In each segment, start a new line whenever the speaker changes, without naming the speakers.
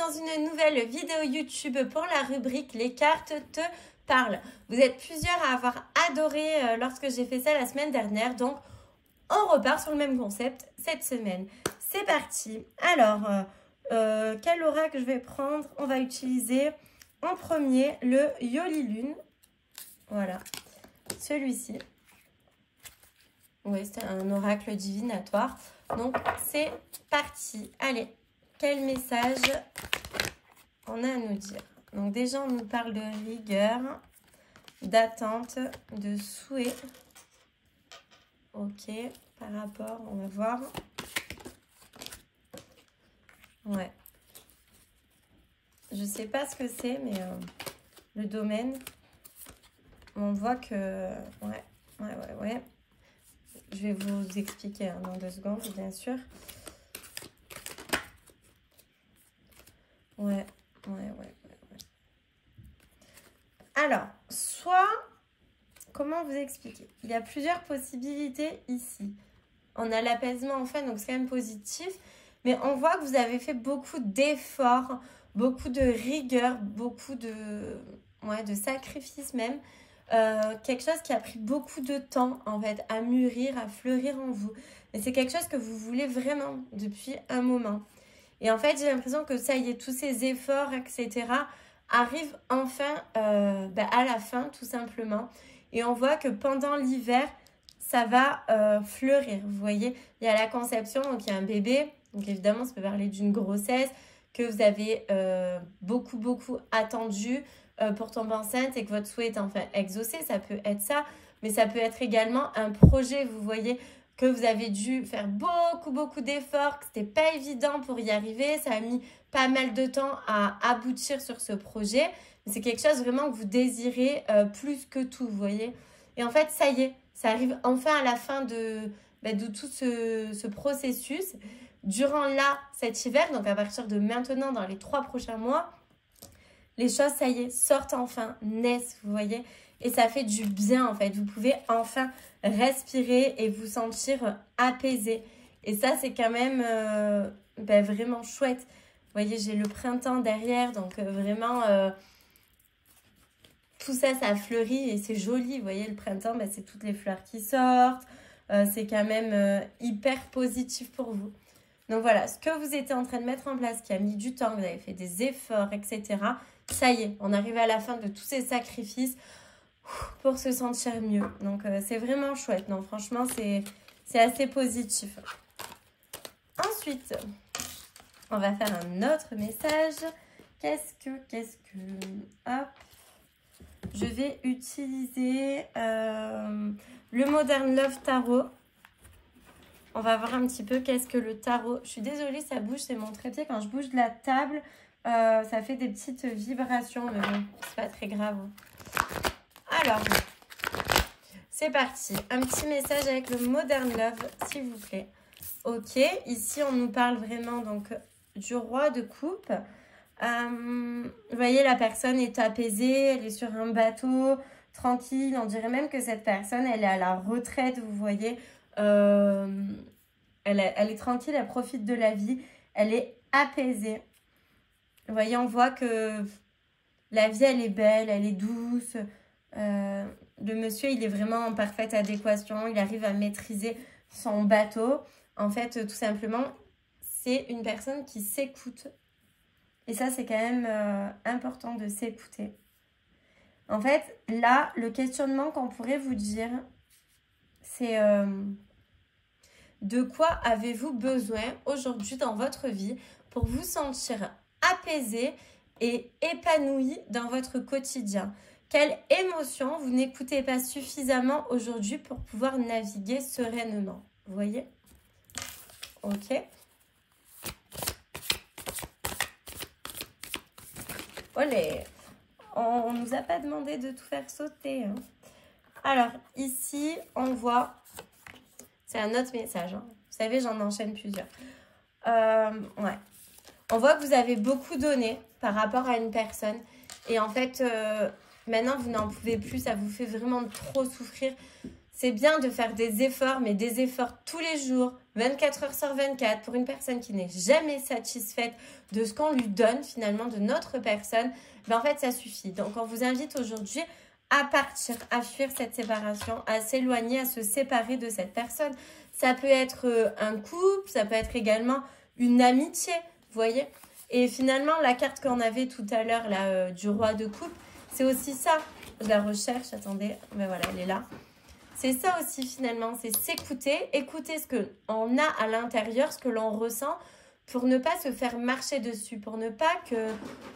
dans une nouvelle vidéo YouTube pour la rubrique Les cartes te parlent. Vous êtes plusieurs à avoir adoré lorsque j'ai fait ça la semaine dernière, donc on repart sur le même concept cette semaine. C'est parti. Alors, quel oracle je vais prendre? On va utiliser en premier le Yoli Lune. Voilà, celui-ci. Oui, c'est un oracle divinatoire. Donc, c'est parti. Allez, quel message on a à nous dire? Donc, déjà, on nous parle de rigueur, d'attente, de souhait. Ok, par rapport, on va voir. Ouais. Je sais pas ce que c'est, mais le domaine, on voit que... Ouais. Je vais vous expliquer dans 2 secondes, bien sûr. Ouais. Alors, soit, comment vous expliquer? Il y a plusieurs possibilités ici. On a l'apaisement enfin, donc c'est quand même positif. Mais on voit que vous avez fait beaucoup d'efforts, beaucoup de rigueur, beaucoup de sacrifices même. Quelque chose qui a pris beaucoup de temps en fait à mûrir, à fleurir en vous. Mais c'est quelque chose que vous voulez vraiment depuis un moment. Et en fait, j'ai l'impression que ça y est, tous ces efforts, etc. arrivent enfin à la fin, tout simplement. Et on voit que pendant l'hiver, ça va fleurir. Vous voyez, il y a la conception, donc il y a un bébé. Donc évidemment, ça peut parler d'une grossesse que vous avez beaucoup attendu pour tomber enceinte et que votre souhait est enfin exaucé. Ça peut être ça, mais ça peut être également un projet, vous voyez, que vous avez dû faire beaucoup d'efforts, que ce n'était pas évident pour y arriver. Ça a mis pas mal de temps à aboutir sur ce projet. C'est quelque chose vraiment que vous désirez plus que tout, vous voyez. Et en fait, ça y est, ça arrive enfin à la fin de tout ce processus. Durant cet hiver, donc à partir de maintenant, dans les 3 prochains mois, les choses, ça y est, sortent enfin, naissent, vous voyez. Et ça fait du bien, en fait. Vous pouvez enfin respirer et vous sentir apaisé. Et ça, c'est quand même vraiment chouette. Vous voyez, j'ai le printemps derrière, donc vraiment... tout ça, ça fleurit et c'est joli. Vous voyez, le printemps, c'est toutes les fleurs qui sortent. C'est quand même hyper positif pour vous. Donc voilà, ce que vous étiez en train de mettre en place, qui a mis du temps, vous avez fait des efforts, etc. Ça y est, on arrive à la fin de tous ces sacrifices pour se sentir mieux. Donc c'est vraiment chouette. Non, franchement, c'est assez positif. Ensuite, on va faire un autre message. Qu'est-ce que... Hop. Je vais utiliser le Modern Love Tarot. On va voir un petit peu qu'est-ce que le tarot. Je suis désolée, ça bouge, c'est mon trépied. Quand je bouge de la table, ça fait des petites vibrations. Mais bon, c'est pas très grave. Alors, c'est parti. Un petit message avec le Modern Love, s'il vous plaît. Ok, ici, on nous parle vraiment donc du roi de coupe. Vous voyez, la personne est apaisée, elle est sur un bateau, tranquille. On dirait même que cette personne, elle est à la retraite, vous voyez. Elle est tranquille, elle profite de la vie, elle est apaisée. Vous voyez, on voit que la vie, elle est belle, elle est douce. Le monsieur, il est vraiment en parfaite adéquation, il arrive à maîtriser son bateau. En fait, tout simplement, c'est une personne qui s'écoute. Et ça, c'est quand même important de s'écouter. En fait, là, le questionnement qu'on pourrait vous dire, c'est de quoi avez-vous besoin aujourd'hui dans votre vie pour vous sentir apaisé et épanoui dans votre quotidien? Quelle émotion vous n'écoutez pas suffisamment aujourd'hui pour pouvoir naviguer sereinement? Vous voyez? Ok. Olé, on ne nous a pas demandé de tout faire sauter. Hein. Alors, ici, on voit... C'est un autre message. Hein. Vous savez, j'en enchaîne plusieurs. Ouais. On voit que vous avez beaucoup donné par rapport à une personne. Et en fait, maintenant, vous n'en pouvez plus. Ça vous fait vraiment trop souffrir. c'est bien de faire des efforts, mais des efforts tous les jours, 24 heures sur 24, pour une personne qui n'est jamais satisfaite de ce qu'on lui donne finalement, de notre personne, ben en fait ça suffit. Donc on vous invite aujourd'hui à partir, à fuir cette séparation, à s'éloigner, à se séparer de cette personne. Ça peut être un couple, ça peut être également une amitié, vous voyez. Et finalement, la carte qu'on avait tout à l'heure là du roi de coupe, c'est aussi ça. Je la recherche, attendez, ben voilà, elle est là. C'est ça aussi finalement, c'est s'écouter, écouter ce qu'on a à l'intérieur, ce que l'on ressent, pour ne pas se faire marcher dessus, pour ne pas que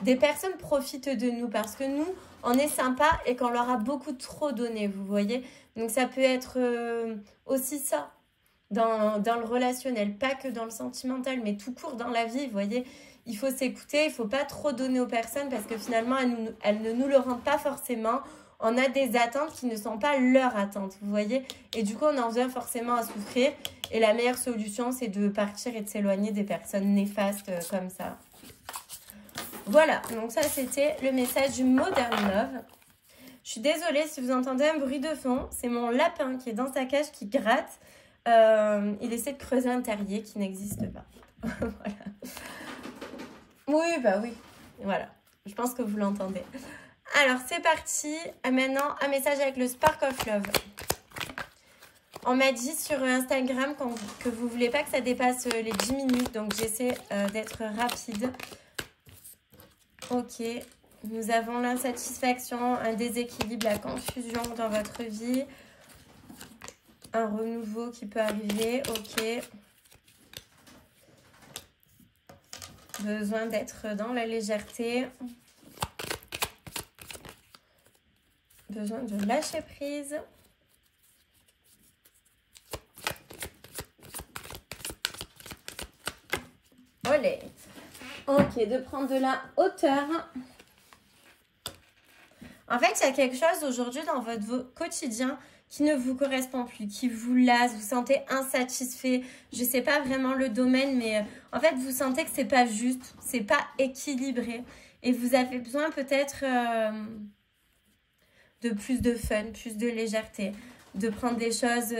des personnes profitent de nous, parce que nous, on est sympa et qu'on leur a beaucoup trop donné, vous voyez. Donc ça peut être aussi ça, dans le relationnel, pas que dans le sentimental, mais tout court dans la vie, vous voyez. Il faut s'écouter, il ne faut pas trop donner aux personnes, parce que finalement, elles ne nous le rendent pas forcément. On a des attentes qui ne sont pas leurs attentes, vous voyez. Et du coup, on en vient forcément à souffrir. Et la meilleure solution, c'est de partir et de s'éloigner des personnes néfastes comme ça. Voilà, donc ça, c'était le message du Modern Love. Je suis désolée si vous entendez un bruit de fond. C'est mon lapin qui est dans sa cage qui gratte. Il essaie de creuser un terrier qui n'existe pas. Voilà. Oui, bah oui. Voilà, je pense que vous l'entendez. Alors, c'est parti. Maintenant, un message avec le Spark of Love. On m'a dit sur Instagram que vous ne voulez pas que ça dépasse les 10 minutes. Donc, j'essaie d'être rapide. Ok. Nous avons l'insatisfaction, un déséquilibre, la confusion dans votre vie. Un renouveau qui peut arriver. Ok. Besoin d'être dans la légèreté. Besoin de lâcher prise. Olé. Ok, de prendre de la hauteur. En fait, il y a quelque chose aujourd'hui dans votre quotidien qui ne vous correspond plus, qui vous lasse, vous sentez insatisfait. Je ne sais pas vraiment le domaine, mais en fait, vous sentez que ce n'est pas juste, c'est pas équilibré. Et vous avez besoin peut-être de plus de fun, plus de légèreté, de prendre des choses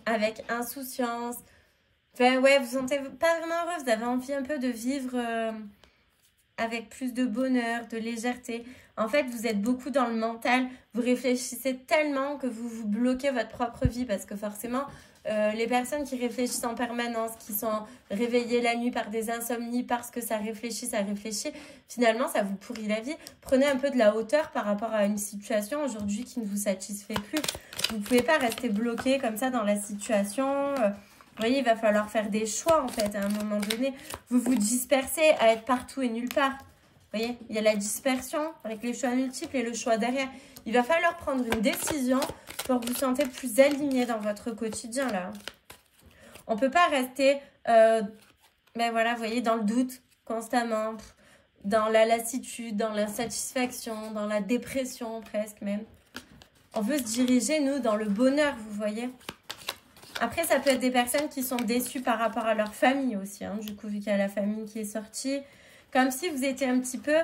avec insouciance. Enfin, ouais, vous ne vous sentez pas vraiment heureux, vous avez envie un peu de vivre avec plus de bonheur, de légèreté. En fait, vous êtes beaucoup dans le mental, vous réfléchissez tellement que vous vous bloquez votre propre vie parce que forcément, les personnes qui réfléchissent en permanence, qui sont réveillées la nuit par des insomnies parce que ça réfléchit, finalement, ça vous pourrit la vie. Prenez un peu de la hauteur par rapport à une situation aujourd'hui qui ne vous satisfait plus. Vous ne pouvez pas rester bloqué comme ça dans la situation. Vous voyez, il va falloir faire des choix en fait à un moment donné. Vous vous dispersez à être partout et nulle part. Vous voyez, il y a la dispersion avec les choix multiples et le choix derrière. Il va falloir prendre une décision pour que vous sentez plus aligné dans votre quotidien là. On ne peut pas rester, ben voilà, vous voyez, dans le doute constamment, dans la lassitude, dans l'insatisfaction, dans la dépression presque même. On veut se diriger, nous, dans le bonheur, vous voyez. Après, ça peut être des personnes qui sont déçues par rapport à leur famille aussi. Hein, du coup, vu qu'il y a la famille qui est sortie. Comme si vous étiez un petit peu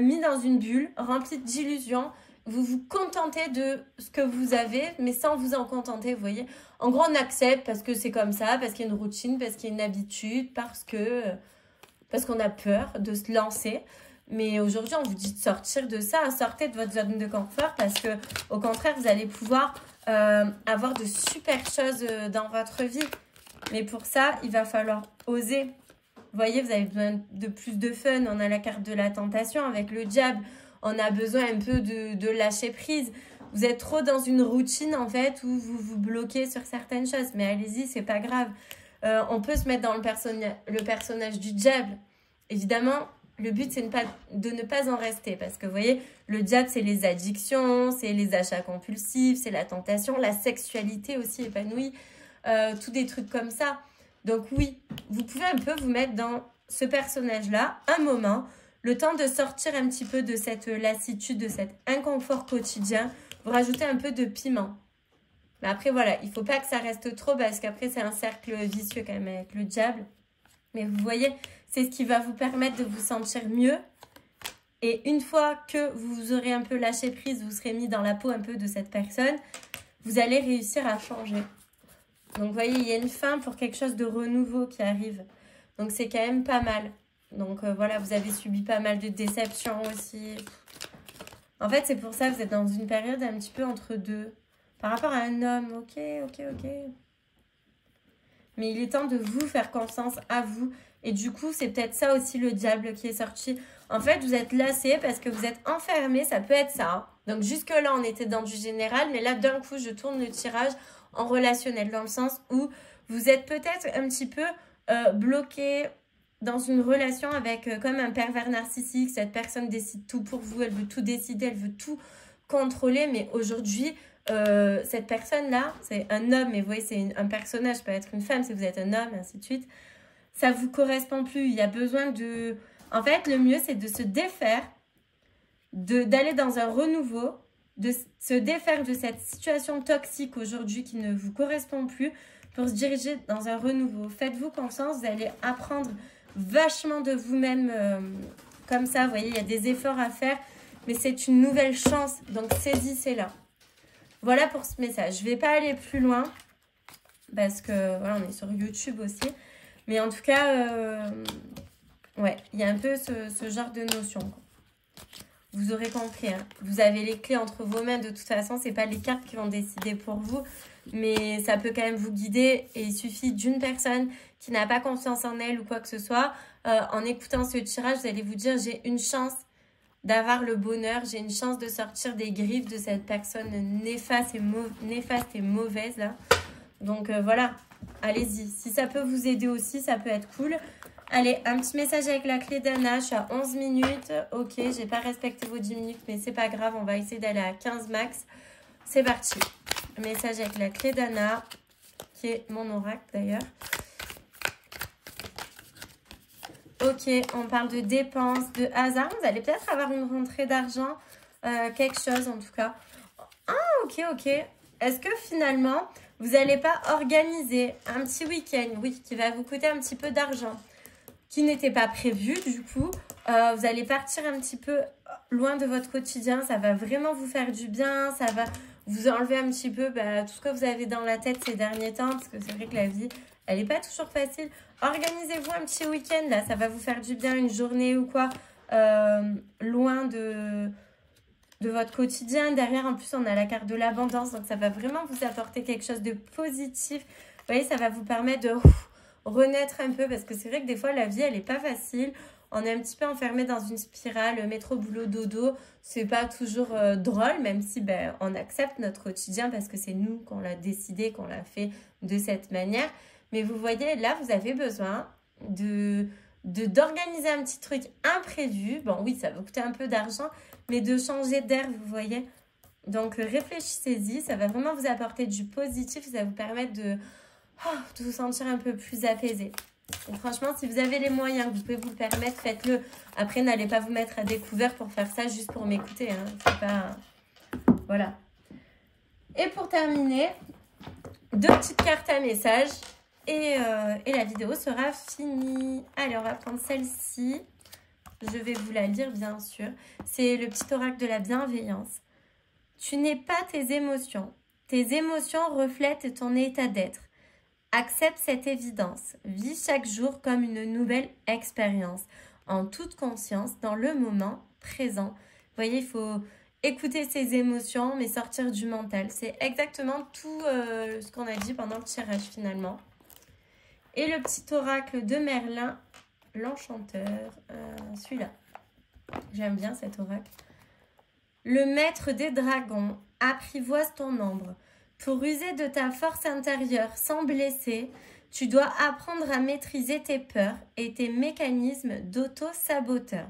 mis dans une bulle, remplie d'illusions. Vous vous contentez de ce que vous avez, mais sans vous en contenter, vous voyez. En gros, on accepte parce que c'est comme ça, parce qu'il y a une routine, parce qu'il y a une habitude, parce qu'on a peur de se lancer. Mais aujourd'hui, on vous dit de sortir de ça, sortez de votre zone de confort parce que, au contraire, vous allez pouvoir avoir de super choses dans votre vie. Mais pour ça, il va falloir oser. Vous voyez, vous avez besoin de plus de fun. On a la carte de la tentation avec le diable. On a besoin un peu de lâcher prise. Vous êtes trop dans une routine, en fait, où vous vous bloquez sur certaines choses. Mais allez-y, c'est pas grave. On peut se mettre dans le personnage du diable. Évidemment, le but, c'est de ne pas en rester. Parce que, vous voyez, le diable, c'est les addictions, c'est les achats compulsifs, c'est la tentation, la sexualité aussi épanouie. Tous des trucs comme ça. Donc oui, vous pouvez un peu vous mettre dans ce personnage-là, un moment, le temps de sortir un petit peu de cette lassitude, de cet inconfort quotidien. Vous rajoutez un peu de piment. Mais après, voilà, il ne faut pas que ça reste trop parce qu'après, c'est un cercle vicieux quand même avec le diable. Mais vous voyez, c'est ce qui va vous permettre de vous sentir mieux. Et une fois que vous aurez un peu lâché prise, vous serez mis dans la peau un peu de cette personne, vous allez réussir à changer. Donc, vous voyez, il y a une fin pour quelque chose de renouveau qui arrive. Donc, c'est quand même pas mal. Donc, voilà, vous avez subi pas mal de déceptions aussi. En fait, c'est pour ça que vous êtes dans une période un petit peu entre deux. Par rapport à un homme, ok. Mais il est temps de vous faire confiance à vous. Et du coup, c'est peut-être ça aussi le diable qui est sorti. En fait, vous êtes lassé parce que vous êtes enfermé. Ça peut être ça. Hein. Donc, jusque-là, on était dans du général. Mais là, d'un coup, je tourne le tirage en relationnel. Dans le sens où vous êtes peut-être un petit peu bloqué dans une relation avec comme un pervers narcissique. Cette personne décide tout pour vous. Elle veut tout décider. Elle veut tout contrôler. Mais aujourd'hui... cette personne-là, c'est un homme, mais vous voyez, c'est un personnage, ça peut être une femme si vous êtes un homme, ainsi de suite. Ça ne vous correspond plus. Il y a besoin de... En fait, le mieux, c'est de se défaire, d'aller dans un renouveau, de se défaire de cette situation toxique aujourd'hui qui ne vous correspond plus pour se diriger dans un renouveau. Faites-vous confiance, vous allez apprendre vachement de vous-même comme ça. Vous voyez, il y a des efforts à faire, mais c'est une nouvelle chance, donc saisissez-la. Voilà pour ce message. Je ne vais pas aller plus loin parce que voilà, on est sur YouTube aussi. Mais en tout cas, ouais, il y a un peu ce genre de notion. Vous aurez compris. Hein. Vous avez les clés entre vos mains. De toute façon, ce n'est pas les cartes qui vont décider pour vous. Mais ça peut quand même vous guider. Et il suffit d'une personne qui n'a pas confiance en elle ou quoi que ce soit. En écoutant ce tirage, vous allez vous dire, j'ai une chance d'avoir le bonheur, j'ai une chance de sortir des griffes de cette personne néfaste et mauvaise là. Donc voilà, allez-y. Si ça peut vous aider aussi, ça peut être cool. Allez, un petit message avec la clé d'Anna, je suis à 11 minutes. Ok, j'ai pas respecté vos 10 minutes, mais c'est pas grave, on va essayer d'aller à 15 max. C'est parti. Message avec la clé d'Anna, qui est mon oracle d'ailleurs. Ok, on parle de dépenses, de hasard. Vous allez peut-être avoir une rentrée d'argent, quelque chose en tout cas. Ah, ok. Est-ce que finalement, vous n'allez pas organiser un petit week-end, oui, qui va vous coûter un petit peu d'argent, qui n'était pas prévu du coup. Vous allez partir un petit peu loin de votre quotidien. Ça va vraiment vous faire du bien. Ça va vous enlever un petit peu tout ce que vous avez dans la tête ces derniers temps. Parce que c'est vrai que la vie, elle n'est pas toujours facile. Organisez-vous un petit week-end, là, ça va vous faire du bien, une journée ou quoi, loin de votre quotidien. Derrière, en plus, on a la carte de l'abondance, donc ça va vraiment vous apporter quelque chose de positif. Vous voyez, ça va vous permettre de renaître un peu, parce que c'est vrai que des fois, la vie, elle n'est pas facile. On est un petit peu enfermé dans une spirale, métro, boulot, dodo. C'est pas toujours drôle, même si on accepte notre quotidien, parce que c'est nous qu'on l'a décidé, qu'on l'a fait de cette manière. Mais vous voyez, là, vous avez besoin d'organiser un petit truc imprévu. Bon, oui, ça va vous coûter un peu d'argent, mais de changer d'air, vous voyez. Donc, réfléchissez-y. Ça va vraiment vous apporter du positif. Ça va vous permettre de vous sentir un peu plus apaisé. Et franchement, si vous avez les moyens, vous pouvez vous le permettre, faites-le. Après, n'allez pas vous mettre à découvert pour faire ça juste pour m'écouter. Hein. C'est pas... Voilà. Et pour terminer, 2 petites cartes à message. Et la vidéo sera finie. Allez, on va prendre celle-ci. Je vais vous la lire, bien sûr. C'est le petit oracle de la bienveillance. Tu n'es pas tes émotions. Tes émotions reflètent ton état d'être. Accepte cette évidence. Vis chaque jour comme une nouvelle expérience. En toute conscience, dans le moment présent. Vous voyez, il faut écouter ses émotions, mais sortir du mental. C'est exactement tout ce qu'on a dit pendant le tirage, finalement. Et le petit oracle de Merlin, l'enchanteur, celui-là. J'aime bien cet oracle. Le maître des dragons apprivoise ton ombre. Pour user de ta force intérieure sans blesser, tu dois apprendre à maîtriser tes peurs et tes mécanismes d'auto-saboteur.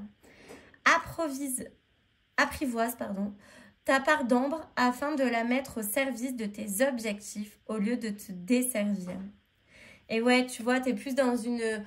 Apprivoise ta part d'ombre afin de la mettre au service de tes objectifs au lieu de te desservir. Et ouais, tu vois, tu es plus dans une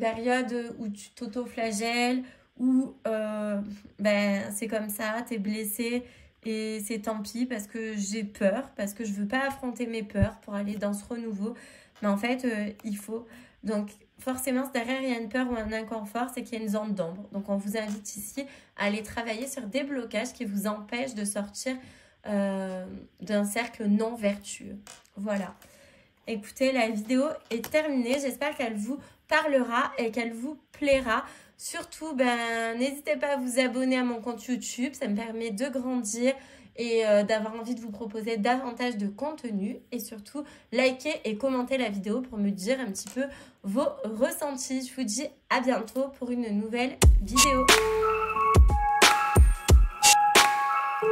période où tu t'auto-flagelles, où c'est comme ça, tu es blessé et c'est tant pis parce que j'ai peur, parce que je ne veux pas affronter mes peurs pour aller dans ce renouveau. Mais en fait, il faut. Donc, forcément, si derrière, il y a une peur ou un inconfort, c'est qu'il y a une zone d'ombre. Donc, on vous invite ici à aller travailler sur des blocages qui vous empêchent de sortir d'un cercle non vertueux. Voilà. Écoutez, la vidéo est terminée. J'espère qu'elle vous parlera et qu'elle vous plaira. Surtout, n'hésitez pas à vous abonner à mon compte YouTube. Ça me permet de grandir et d'avoir envie de vous proposer davantage de contenu. Et surtout, likez et commentez la vidéo pour me dire un petit peu vos ressentis. Je vous dis à bientôt pour une nouvelle vidéo.